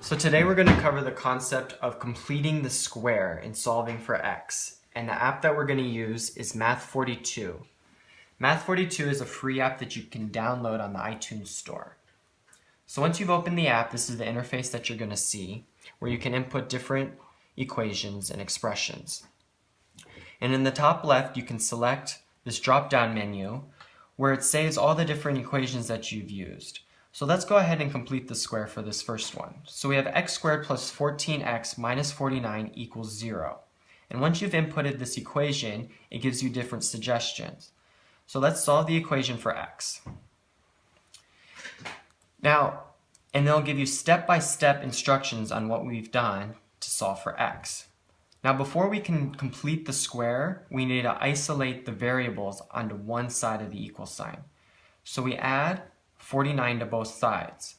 So today we're going to cover the concept of completing the square in solving for x. And the app that we're going to use is Math42. Math42 is a free app that you can download on the iTunes Store. So once you've opened the app, this is the interface that you're going to see, where you can input different equations and expressions. And in the top left, you can select this drop-down menu where it saves all the different equations that you've used. So let's go ahead and complete the square for this first one. So we have x squared plus 14x minus 49 equals 0. And once you've inputted this equation, it gives you different suggestions. So let's solve the equation for x. Now, and they'll give you step-by-step instructions on what we've done to solve for x. Now, before we can complete the square, we need to isolate the variables onto one side of the equal sign. So we add 49 to both sides.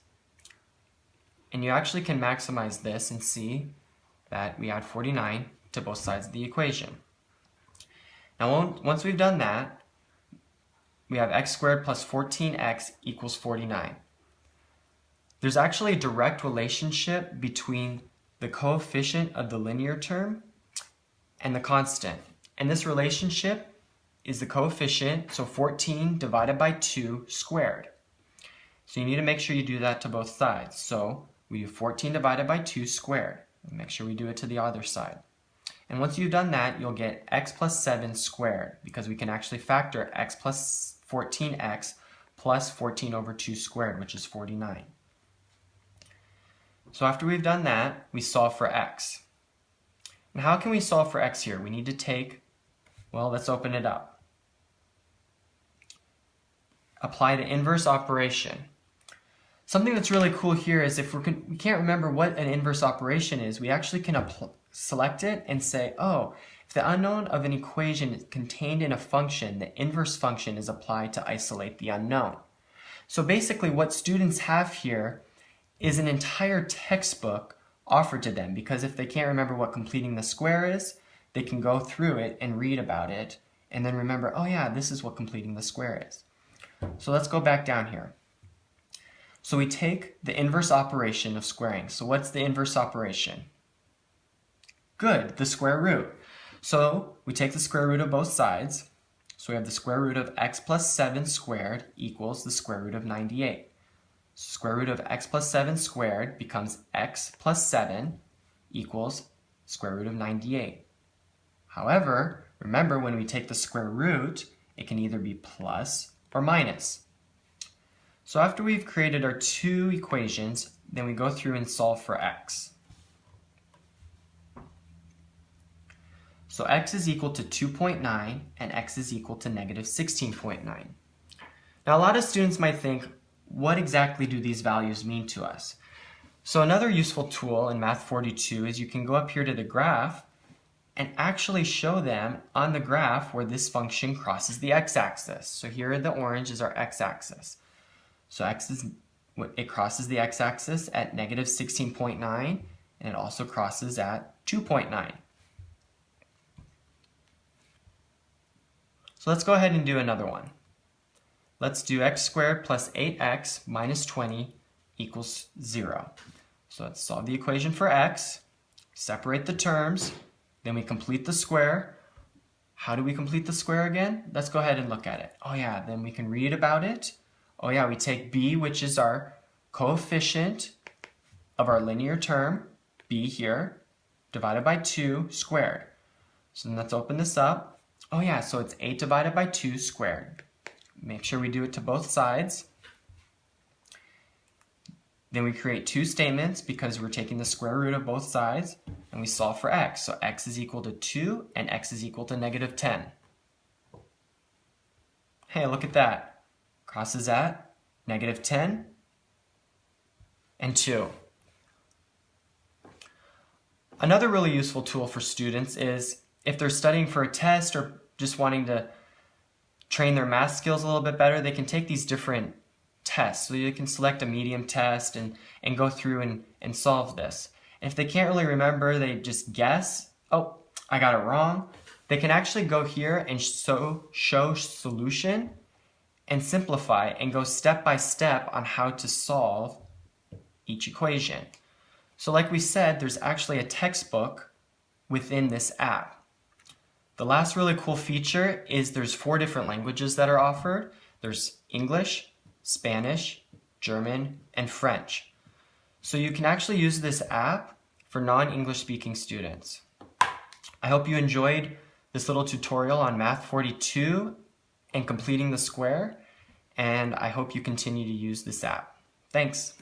And you actually can maximize this and see that we add 49 to both sides of the equation. Now, once we've done that, we have x squared plus 14x equals 49. There's actually a direct relationship between the coefficient of the linear term and the constant. And this relationship is the coefficient, so 14 divided by 2 squared. So you need to make sure you do that to both sides. So we do 14 divided by 2 squared. Make sure we do it to the other side. And once you've done that, you'll get x plus 7 squared, because we can actually factor x plus 14x plus 14 over 2 squared, which is 49. So after we've done that, we solve for x. And how can we solve for x here? We need to take, well, let's open it up. Apply the inverse operation. Something that's really cool here is if we can't remember what an inverse operation is, we actually can select it and say, oh, if the unknown of an equation is contained in a function, the inverse function is applied to isolate the unknown. So basically what students have here is an entire textbook offered to them, because if they can't remember what completing the square is, they can go through it and read about it and then remember, oh yeah, this is what completing the square is. So let's go back down here. So we take the inverse operation of squaring. So what's the inverse operation? Good, the square root. So we take the square root of both sides. So we have the square root of x plus 7 squared equals the square root of 98. So square root of x plus 7 squared becomes x plus 7 equals square root of 98. However, remember when we take the square root, it can either be plus or minus. So after we've created our two equations, then we go through and solve for x. So x is equal to 2.9 and x is equal to negative 16.9. Now a lot of students might think, what exactly do these values mean to us? So another useful tool in Math42 is you can go up here to the graph and actually show them on the graph where this function crosses the x-axis. So here the orange is our x-axis. So it crosses the x-axis at negative 16.9, and it also crosses at 2.9. So let's go ahead and do another one. Let's do x squared plus 8x minus 20 equals 0. So let's solve the equation for x, separate the terms, then we complete the square. How do we complete the square again? Let's go ahead and look at it. Oh yeah, then we can read about it. Oh yeah, we take b, which is our coefficient of our linear term, b here, divided by 2 squared. So then let's open this up. Oh yeah, so it's 8 divided by 2 squared. Make sure we do it to both sides. Then we create two statements because we're taking the square root of both sides, and we solve for x. So x is equal to 2 and x is equal to negative 10. Hey, look at that. Crosses at negative 10 and 2. Another really useful tool for students is if they're studying for a test or just wanting to train their math skills a little bit better, they can take these different tests. So you can select a medium test and go through and solve this. And if they can't really remember, they just guess, oh, I got it wrong, they can actually go here and show solution and simplify and go step by step on how to solve each equation. So like we said, there's actually a textbook within this app. The last really cool feature is there's 4 different languages that are offered. There's English, Spanish, German, and French. So you can actually use this app for non-English speaking students. I hope you enjoyed this little tutorial on Math 42 and completing the square, and I hope you continue to use this app. Thanks.